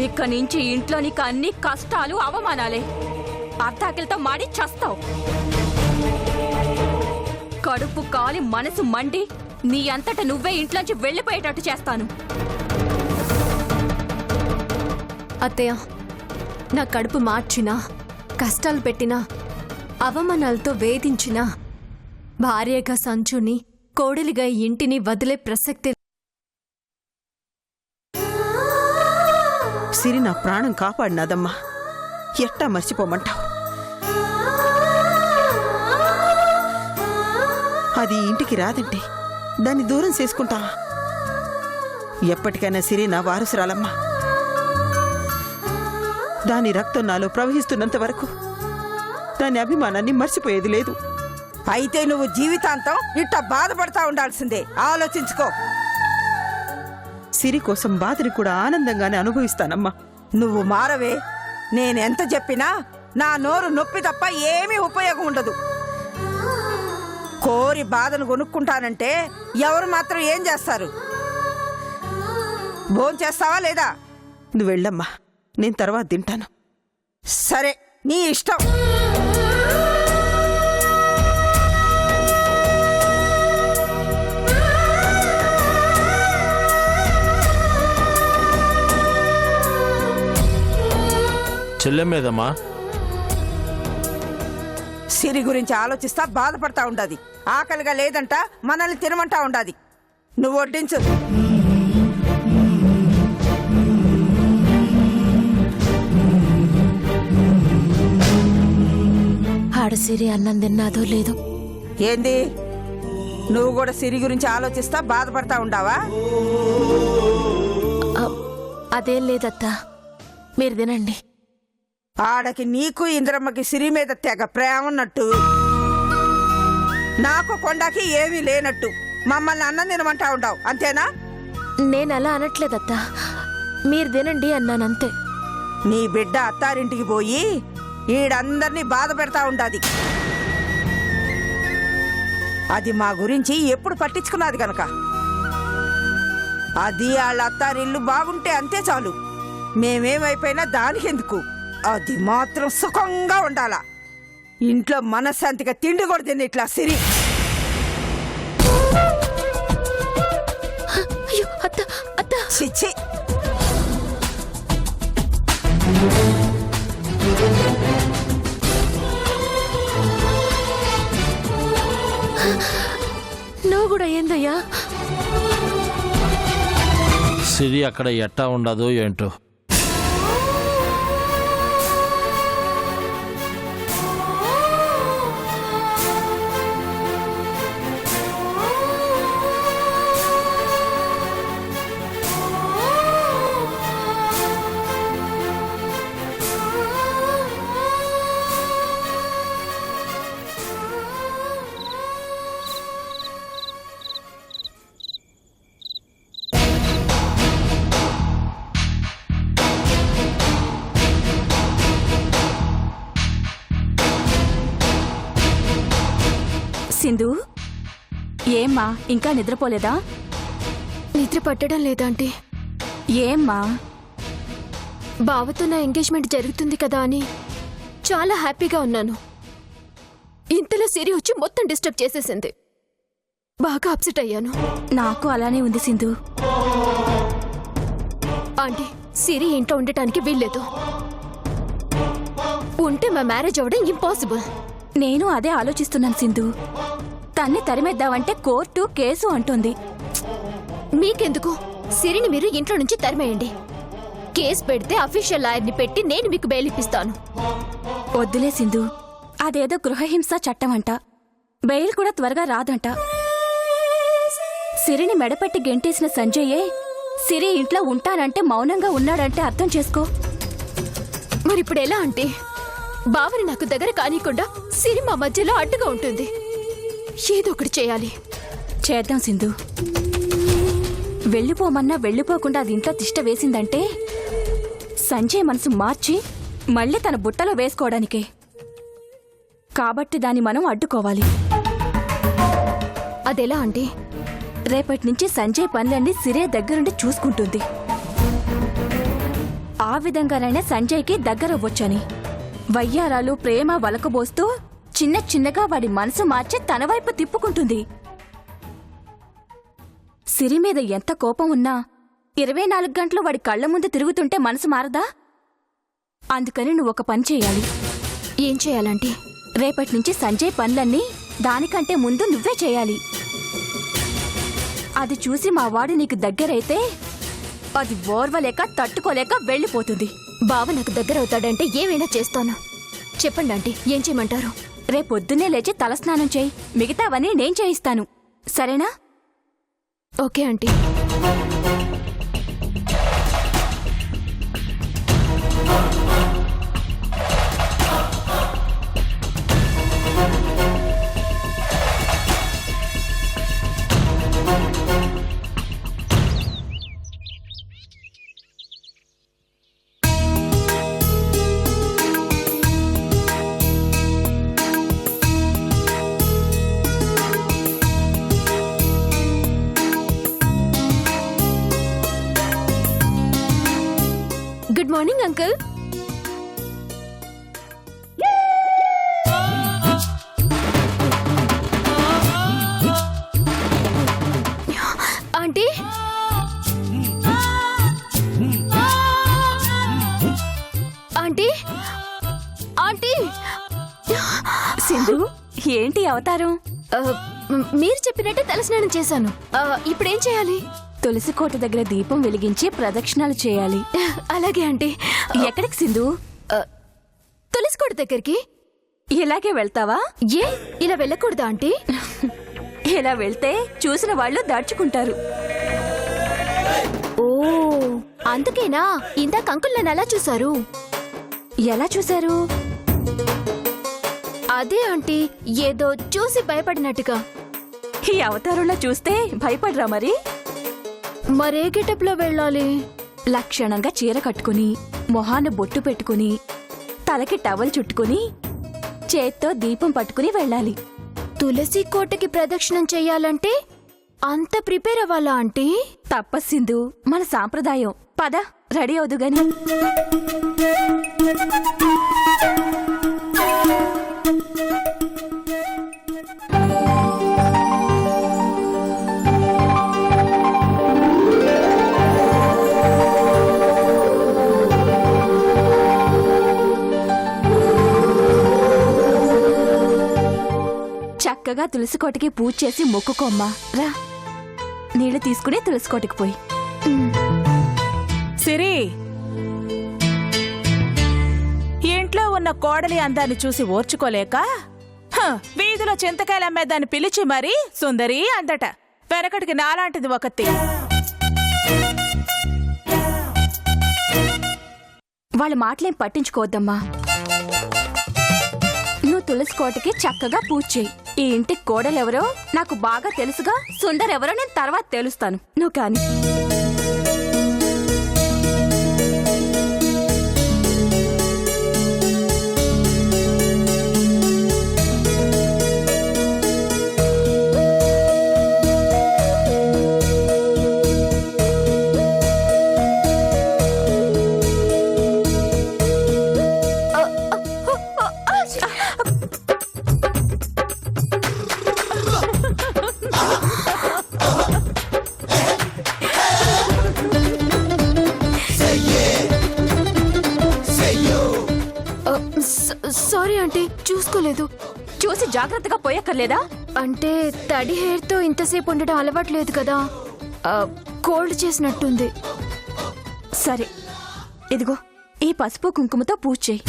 ఇక నుంచి ఇంట్లో నీకు అన్ని కష్టాలు అవమానాలే. అర్ధాకిలతో మాడి చస్తావు. కడుపు కాలి మనసు మండి నీ అంతట నువ్వే ఇంట్లోంచి వెళ్ళిపోయేటట్టు చేస్తాను. అత్తయ్య, నా కడుపు మార్చినా, కష్టాలు పెట్టినా, అవమానాలతో వేధించినా భార్యగా సంచుని, కోడలిగా ఇంటిని వదిలే ప్రసక్తి. సిరి నా ప్రాణం కాపాడినాదమ్మా, ఎట్టా మర్చిపోమంటావు? అది ఇంటికి రాదంటే దాన్ని దూరం చేసుకుంటా. ఎప్పటికైనా సిరి నా వారసురాలమ్మా. దాని రక్తం నాలో ప్రవహిస్తున్నంత వరకు దాని అభిమానాన్ని మర్చిపోయేది లేదు. అయితే నువ్వు జీవితాంతం ఇట్ట బాధపడతా ఉండాల్సిందే. ఆలోచించుకో. సిరి కోసం బాధని కూడా ఆనందంగానే అనుభవిస్తానమ్మా. నువ్వు మారవే. నేనెంత చెప్పినా నా నోరు నొప్పి తప్ప ఏమీ ఉపయోగం ఉండదు. కోరి బాధను కొనుక్కుంటానంటే ఎవరు మాత్రం ఏం చేస్తారు? భోంచేస్తావా లేదా? నువ్వు వెళ్ళమ్మా, నేను తర్వాత తింటాను. సరే, నీ ఇష్టం. చెల్లెమ్మేదమ్మా? సిరి గురించి ఆలోచిస్తా బాధపడతా ఉండాది. ఆకలిగా లేదంట మనల్ని తినమంటా ఉండాది. నువ్వు వడ్డించు. ఆడసిరి అన్నం తిన్నాదో లేదు. ఏంది, నువ్వు కూడా సిరి గురించి ఆలోచిస్తా బాధపడతా ఉండావా? అదేం లేదత్తా, మీరు తినండి. ఆడకి నీకు ఇంద్రమ్మకి సిరి మీద తెగ ప్రేమ ఉన్నట్టు, నాకు కొండకి ఏమీ లేనట్టు మమ్మల్ని అన్నం తినమంటా ఉండావు, అంతేనా? నేను అలా అనట్లేదత్తా, మీరు తినండి అన్నానంతే. నీ బిడ్డ అత్తారింటికి పోయి ఈడందరినీ బాధ పెడతా ఉండాది. అది మా గురించి ఎప్పుడు పట్టించుకున్నది గనక. అది వాళ్ళ అత్తారిల్లు బాగుంటే అంతే చాలు. మేమేమైపోయినా దానికెందుకు? అది మాత్రం సుఖంగా ఉండాలా. ఇంట్లో మనశ్శాంతిగా తిండి కూడా తిని ఇట్లా సిరి. అయ్యో అత్త, అత్త. చిచ్చి. నువ్వు కూడా ఏందయ్యా? సిరి అక్కడ ఎట్టా ఉండదో ఏంటో. సింధు, ఏమ్మా ఇంకా నిద్రపోలేదా? నిద్ర పట్టడం లేదా ఆంటీ? ఏమ్మా? బావతో నా ఎంగేజ్మెంట్ జరుగుతుంది కదా అని చాలా హ్యాపీగా ఉన్నాను. ఇంతలో సిరి వచ్చి మొత్తం డిస్టర్బ్ చేసేసింది. బాగా అప్సెట్ అయ్యాను. నాకు అలానే ఉంది సింధు. ఆంటీ, సిరి ఇంట్లో ఉండటానికి వీల్లేదు. ఉంటే మా మ్యారేజ్ అవ్వడం ఇంపాసిబుల్. నేను అదే ఆలోచిస్తున్నాను సింధు. తన్ని తరిమేద్దామంటే కోర్టు కేసు అంటుంది. మీకెందుకు? సిరిని మీరు ఇంట్లో నుంచి తరిమేయండి. కేసు పెడితే అఫీషియల్ లాయర్ని పెట్టి నేను మీకు బెయిల్ ఇప్పిస్తాను. వద్దులే సింధు, అదేదో గృహహింస చట్టం అంట. బెయిల్ కూడా త్వరగా రాదంట. సిరిని మెడపెట్టి గెంటేసిన సంజయ్యే సిరి ఇంట్లో ఉంటానంటే మౌనంగా ఉన్నాడంటే అర్థం చేసుకో. మరిప్పుడు ఎలా అంటే? బావని నాకు దగ్గర కానీకుండా సిరి మా మధ్యలో అడ్డుగా ఉంటుంది. ఏదో ఒకటి చేయాలి. చేద్దాం సింధు. వెళ్ళిపోమన్నా వెళ్ళిపోకుండా అది ఇంట్లో తిష్ట వేసిందంటే సంజయ్ మనసు మార్చి మళ్ళీ తన బుట్టలో వేసుకోవడానికే. కాబట్టి దాన్ని మనం అడ్డుకోవాలి. అదెలా అంటే? రేపటి నుంచి సంజయ్ పనులన్నీ సిరే దగ్గరుండి చూసుకుంటుంది. ఆ విధంగానైనా సంజయ్కి దగ్గరవ్వొచ్చని. వయ్యారాలు ప్రేమ వలకబోస్తూ చిన్న చిన్నగా వాడి మనసు మార్చి తన వైపు తిప్పుకుంటుంది. సిరి మీద ఎంత కోపం ఉన్నా 24 గంటలు వాడి కళ్ల ముందు తిరుగుతుంటే మనసు మారదా? అందుకని నువ్వొక పని చేయాలి. ఏం చేయాలంటే? రేపటి నుంచి సంజయ్ పనులన్నీ దానికంటే ముందు నువ్వే చేయాలి. అది చూసి మా వాడు నీకు దగ్గరైతే అది ఓర్వలేక తట్టుకోలేక వెళ్ళిపోతుంది. బావ నాకు దగ్గర అవుతాడంటే ఏమైనా చేస్తాను. చెప్పండి ఆంటీ, ఏం చేయమంటారు? రేపొద్దున్నే లేచి తలస్నానం చేయి. మిగతావన్నీ నేను చేయిస్తాను, సరేనా? Okay aunty. Good morning uncle. Aunty, aunty, aunty. Sindhu, ఏంటి అవతారం? మీరు చెప్పినట్టే తలస్నానం చేశాను. ఇప్పుడేం చేయాలి? తులసి కోట దగ్గర దీపం వెలిగించి ప్రదక్షిణాలు చేయాలి. అలాగే ఆంటీ. ఎక్కడికి సింధు? తులసికోట దగ్గరికి. ఇలాగే వెళ్తావా? ఏ, ఇలా వెళ్ళకూడదా ఆంటీ? ఇలా వెళ్తే చూసిన వాళ్ళు దాచుకుంటారు. ఓ, అందుకేనా ఇందాక అంకుల్ నన్ను అలా చూశారు? ఎలా చూశారు? అదే ఆంటీ, ఏదో చూసి భయపడినట్టుగా. ఈ అవతారంలో చూస్తే భయపడరా మరి? మరే గెటప్ లో వెళ్ళాలి? లక్షణంగా చీర కట్టుకుని, మొహాన బొట్టు పెట్టుకుని, తలకి టవల్ చుట్టుకుని, చేత్తో దీపం పట్టుకుని వెళ్ళాలి. తులసి కోటకి ప్రదక్షిణం చెయ్యాలంటే అంత ప్రిపేర్ అవ్వాలా ఆంటీ? తప్పసిందు, మన సాంప్రదాయం. పద, రెడీ అవుదు గాని. చక్కగా తులసికోటకి పూజ చేసి మొక్కుకోమ్మా. రా, నీళ్లు తీసుకుని తులసికోటకి పోయి. సిరి, ఇంట్లో ఉన్న కోడలి అందాన్ని చూసి ఓర్చుకోలేక వీధిలో చింతకాయలు అమ్మేదాన్ని పిలిచి మరీ సుందరి అందట. వెనకటికి నాలాంటిది ఒకటి. వాళ్ళ మాటలేం పట్టించుకోవద్దమ్మా. నువ్వు తులసికోటకి చక్కగా పూజ చేయి. ఈ ఇంటికి కోడలెవరో నాకు బాగా తెలుసుగా. సుందరెవరో నేను తర్వాత తెలుస్తాను. నువ్వు కాని. సారీ ఆంటీ, చూసుకోలేదు. చూసి జాగ్రత్తగా పోయక్కర్లేదా? అంటే తడి హెయిర్ తో ఇంతసేపు ఉండడం అలవాట్లేదు కదా, కోల్డ్ చేసినట్టుంది. సరే, ఇదిగో ఈ పసుపు కుంకుమతో పూజ చేయి.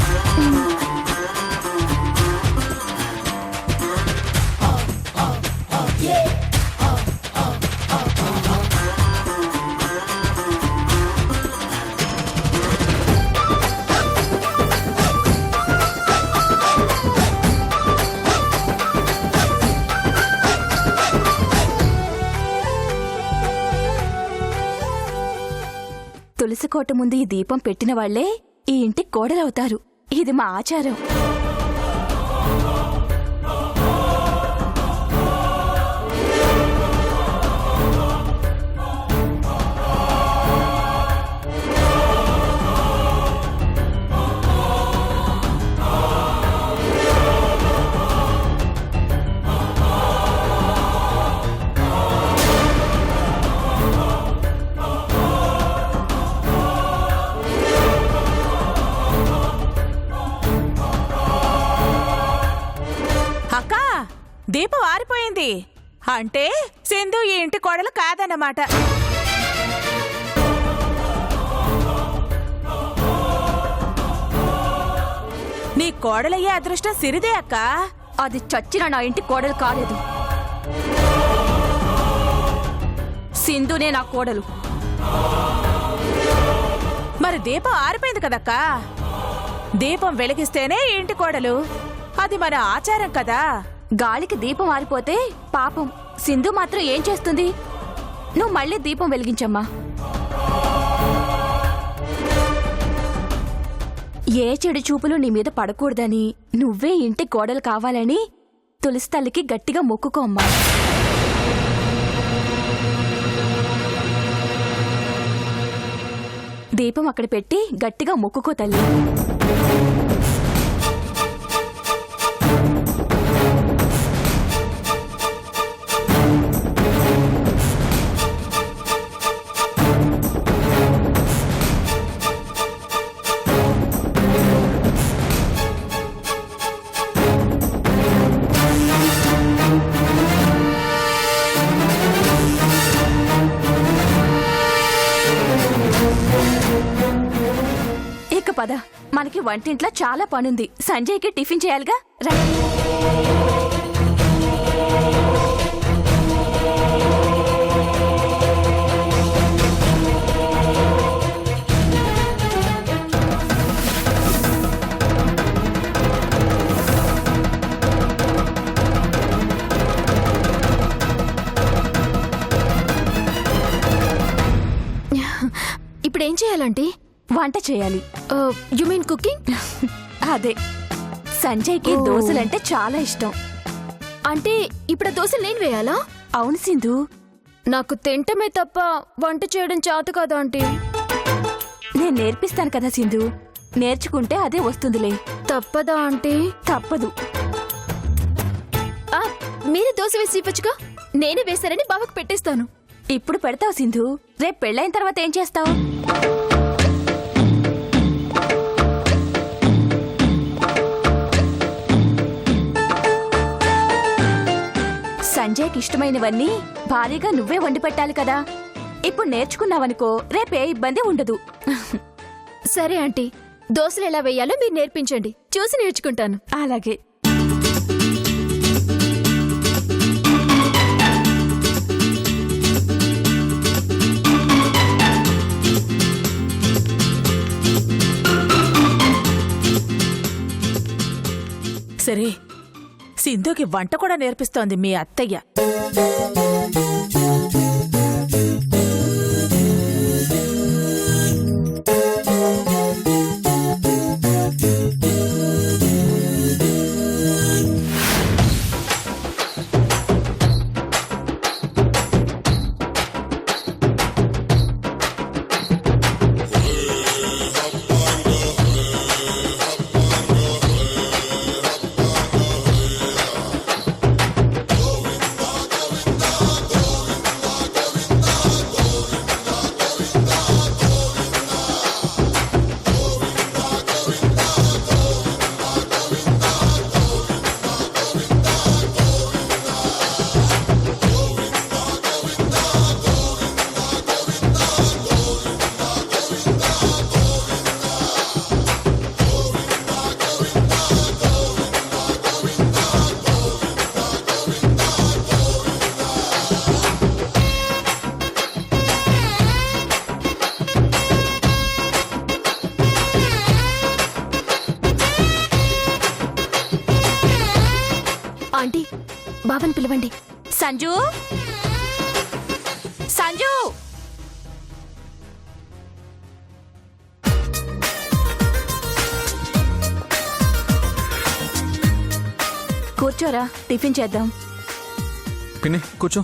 తులసికోట ముందు ఈ దీపం పెట్టిన వాళ్లే ఈ ఇంటికి కోడలవుతారు. ఇది మా ఆచారం. అంటే సింధు ఈ ఇంటి కోడలు కాదన్నమాట. నీ కోడలయ్యే అదృష్టం సిరిదే అక్క. అది చచ్చిన నా ఇంటి కోడలు కాలేదు. సింధునే నా కోడలు. మరి దీపం ఆరిపోయింది కదక్కా. దీపం వెలిగిస్తేనే ఈ ఇంటి కోడలు. అది మన ఆచారం కదా. గాలికి దీపం ఆరిపోతే పాపం, సింధు మాత్రం ఏం చేస్తుంది? నువ్వు మళ్ళీ దీపం వెలిగించమ్మా. ఏ చెడు చూపులు నీ మీద పడకూడదని, నువ్వే ఇంటి కోడలు కావాలని తులసి తల్లికి గట్టిగా మొక్కుకో అమ్మా. దీపం అక్కడ పెట్టి గట్టిగా మొక్కుకో తల్లి. ఇక పద, మనకి వంటింట్లో చాలా పనుంది. సంజయ్కి టిఫిన్ చేయాలిగా, రా. ఇప్పుడు ఏం చేయాలంటీ? వంట చేయాలి. You mean cooking? అదే, సంజయ్కి దోశలంటే చాలా ఇష్టం. అంటే ఇప్పుడు ఆ దోశలు నేను వేయాలా? అవును సింధు. నాకు తింటమే తప్ప వంట చేయడం చేత కదా ఆంటీ. నేను నేర్పిస్తాను కదా సింధు, నేర్చుకుంటే అదే వస్తుందిలే. తప్పదా ఆంటీ? తప్పదు. మీరే దోశ వేసి ఇవ్వచ్చుగా. నేనే వేశారని బావకు పెట్టేస్తాను. ఇప్పుడు పెడతావు సింధు, రేపు పెళ్ళైన తర్వాత ఏం చేస్తావు? సంజయ్కి ఇష్టమైనవన్నీ భారీగా నువ్వే వండి పెట్టాలి కదా. ఇప్పుడు నేర్చుకున్నావనుకో, రేపే ఇబ్బంది ఉండదు. సరే ఆంటీ, దోశలు ఎలా వేయాలో మీరు నేర్పించండి, చూసి నేర్చుకుంటాను. అలాగే. సరే, సింధుకి వంట కూడా నేర్పిస్తోంది మీ అత్తయ్య. ఆంటీ, బాబాని పిలవండి. సంజు, సంజు, కూర్చోరా, టిఫిన్ చేద్దాం. పిన్ని కూర్చో.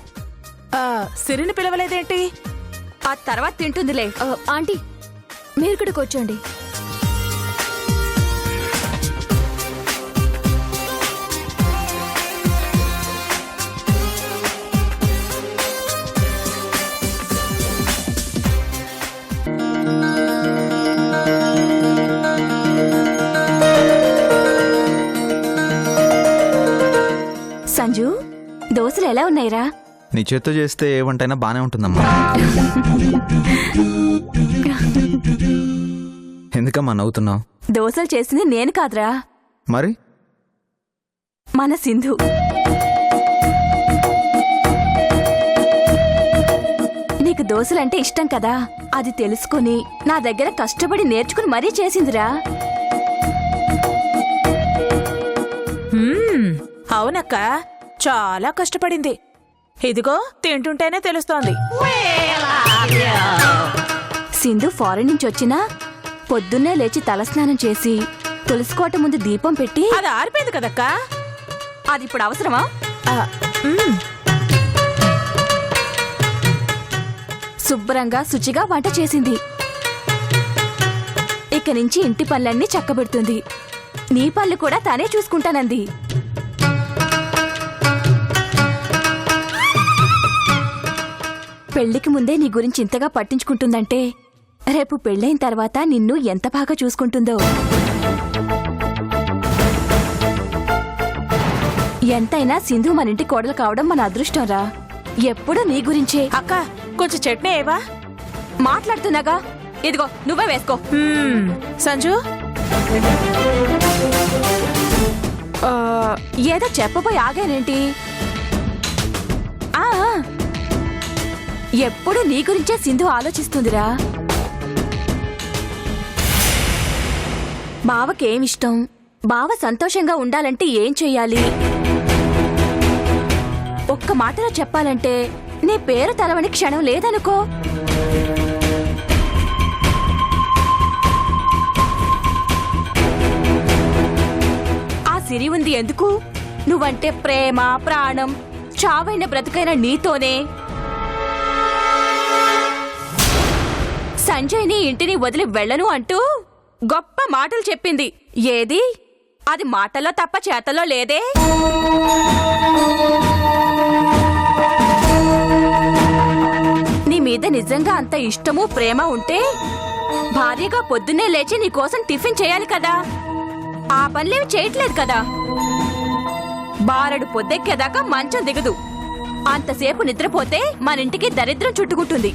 సిరిని పిలవలేదేంటి? ఆ తర్వాత తింటుందిలే. ఆంటీ, మీరు కూడా కూర్చోండి. సంజు, దోశలు ఎలా బాగున్నాయిరా. నీ చేత్తో చేస్తే ఏ వంటైనా బానే ఉంటుందమ్మా. ఎందుకమ్మా నవ్వుతున్నావు? దోశలు చేసింది నేను కాదురా, మరి మన సింధు. నీకు దోశలంటే ఇష్టం కదా, అది తెలుసుకుని నా దగ్గర కష్టపడి నేర్చుకుని మరీ చేసిందిరా. అవునక్క, చాలా కష్టపడింది. ఇదిగో తింటుంటేనే తెలుస్తోంది. సింధు ఫారెన్ నుంచి వచ్చినా పొద్దున్నే లేచి తలస్నానం చేసి తులసికోట ముందు దీపం పెట్టి, అది ఆరిపోయింది కదక్కా. అది ఇప్పుడు అవసరమా? శుభ్రంగా శుచిగా వంట చేసింది. ఇక నుంచి ఇంటి పనులన్నీ చక్కబెడుతుంది. నీ పనులు కూడా తానే చూసుకుంటానంది. పెళ్లికి ముందే నీ గురించి ఇంతగా పట్టించుకుంటుందంటే రేపు పెళ్ళైన తర్వాత నిన్ను ఎంత బాగా చూసుకుంటుందో. ఎంతైనా సింధు మన ఇంటి కోడలు కావడం మన అదృష్టంరా. ఎప్పుడూ నీ గురించే. అక్క, కొంచెం చట్నీ ఏవా? మాట్లాడుతున్నాగా, ఇదిగో నువ్వే వేసుకో. సంజు, ఏదో చెప్పబోయి ఆగానేంటి? ఆ, ఎప్పుడు నీ గురించే సింధు ఆలోచిస్తుందిరా. బావకేమిష్టం, బావ సంతోషంగా ఉండాలంటే ఏం చెయ్యాలి? ఒక్క మాటలో చెప్పాలంటే నీ పేరు తలవని క్షణం లేదనుకో. ఆ సిరి ఉంది ఎందుకు? నువ్వంటే ప్రేమ, ప్రాణం, చావైన బ్రతుకైన నీతోనే. సంజయ్ని ఇంటిని వదిలి వెళ్ళను అంటూ గొప్ప మాటలు చెప్పింది. ఏది? అది మాటల్లో తప్ప చేతల్లో లేదే. నీ మీద నిజంగా అంత ఇష్టము ప్రేమ ఉంటే భార్యగా పొద్దున్నే లేచి నీకోసం టిఫిన్ చేయాలి కదా. ఆ పనులేవి చేయట్లేదు కదా. బారడు పొద్దెక్కేదాకా మంచం దిగదు. అంతసేపు నిద్రపోతే మన ఇంటికి దరిద్రం చుట్టుకుంటుంది.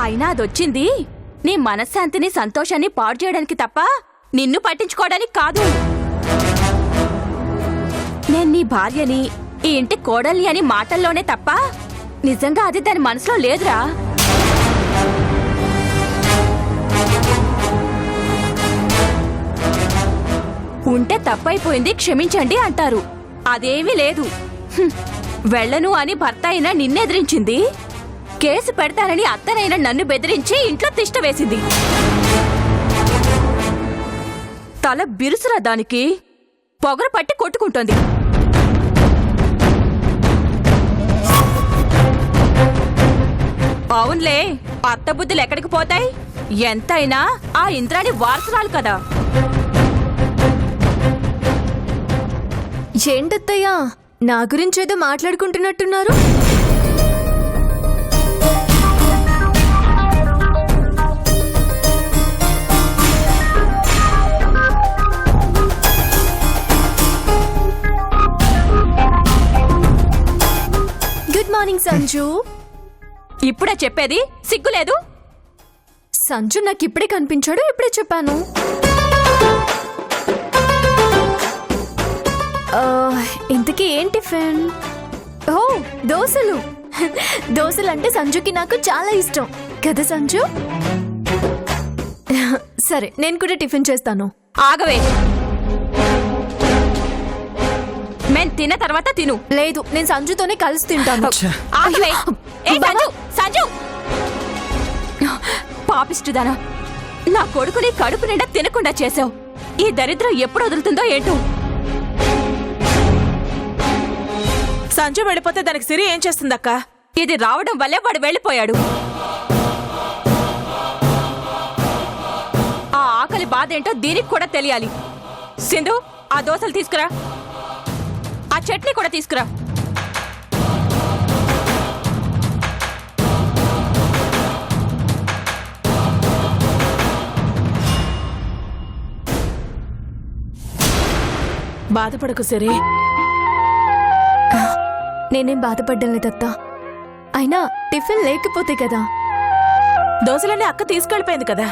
అయినా అదొచ్చింది నీ మనశ్శాంతిని, సంతోషాన్ని పాడు చేయడానికి తప్ప నిన్ను పట్టించుకోవడానికి కాదు. నేను నీ భార్యని, ఈ ఇంటి కోడల్ని అని మాటల్లోనే తప్ప నిజంగా అది దాని మనసులో లేదురా. ఉంటే తప్పైపోయింది, క్షమించండి అంటారు. అదేమీ లేదు. వెళ్ళను అని భర్త అయినా నిన్నెదిరించింది. కేసు పెడతానని అత్తనైనా నన్ను బెదిరించి ఇంట్లో తిష్ట వేసింది. తల బిరుసురా దానికి. పొగరు పట్టి కొట్టుకుంటోంది. అవునులే, అత్త బుద్ధులు ఎక్కడికి పోతాయి? ఎంతైనా ఆ ఇంద్రాణి వారసురాలు కదా. ఏంటత్తయ్యా, నా గురించేదో మాట్లాడుకుంటున్నట్టున్నారు? Good morning Sanju. ఇప్పుడే చెప్పేది? సిగ్గులేదు? సంజు నాకు ఇప్పుడే కనిపించాడు, ఇప్పుడే చెప్పాను. ఇంతకీ ఏం టిఫిన్? ఓ, దోశలు. దోశలు అంటే సంజుకి నాకు చాలా ఇష్టం కదా సంజు. సరే, నేను కూడా టిఫిన్ చేస్తాను. ఆగవే, మేం తిన్న తర్వాత తిను. లేదు, నేను సంజుతోనే కలిసి తింటాను. ఆగవే. ఏ సంజు, సంజు! పాపిష్టిదానా, నా కొడుకుని కడుపు నిండా తినకుండా చేసావు. ఈ దరిద్రం ఎప్పుడు వదులుతుందో ఏంటో. సంజు వెళ్ళిపోతే దానికి సిరి ఏం చేస్తుందక్క? ఇది రావడం వల్లే వాడు వెళ్ళిపోయాడు. ఆ ఆకలి బాధ ఏంటో దీనికి కూడా తెలియాలి. సింధు, ఆ దోశలు తీసుకురా. ఆ చట్నీ కూడా తీసుకురా. బాధపడకు సిరి. నేనేం బాధపడ్డం లేదత్తా. అయినా టిఫిన్ లేకపోతే కదా. దోశలన్నీ అక్క తీసుకెళ్ళిపోయింది కదా.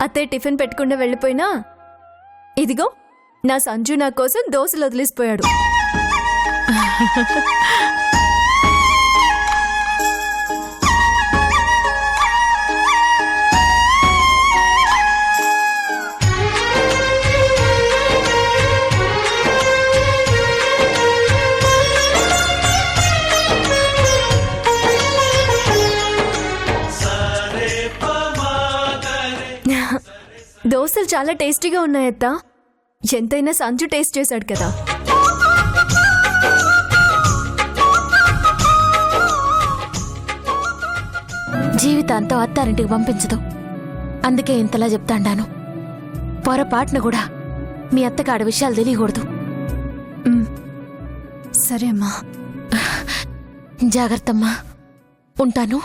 అత్తయ్య టిఫిన్ పెట్టకుండా వెళ్ళిపోయినా ఇదిగో నా సంజు నా కోసం దోశలు వదిలేసిపోయాడు. దోశలు చాలా టేస్టీగా ఉన్నాయత్తా. ఎంతైనా సంజు టేస్ట్ చేశాడు కదా. జీవితాంతం అత్తారింటికి పంపించదు. అందుకే ఇంతలా చెప్తాండాను. పొరపాటున కూడా మీ అత్తగాడి విషయాలు తెలియకూడదు. సరే అమ్మా. జాగ్రత్తమ్మా. ఉంటాను.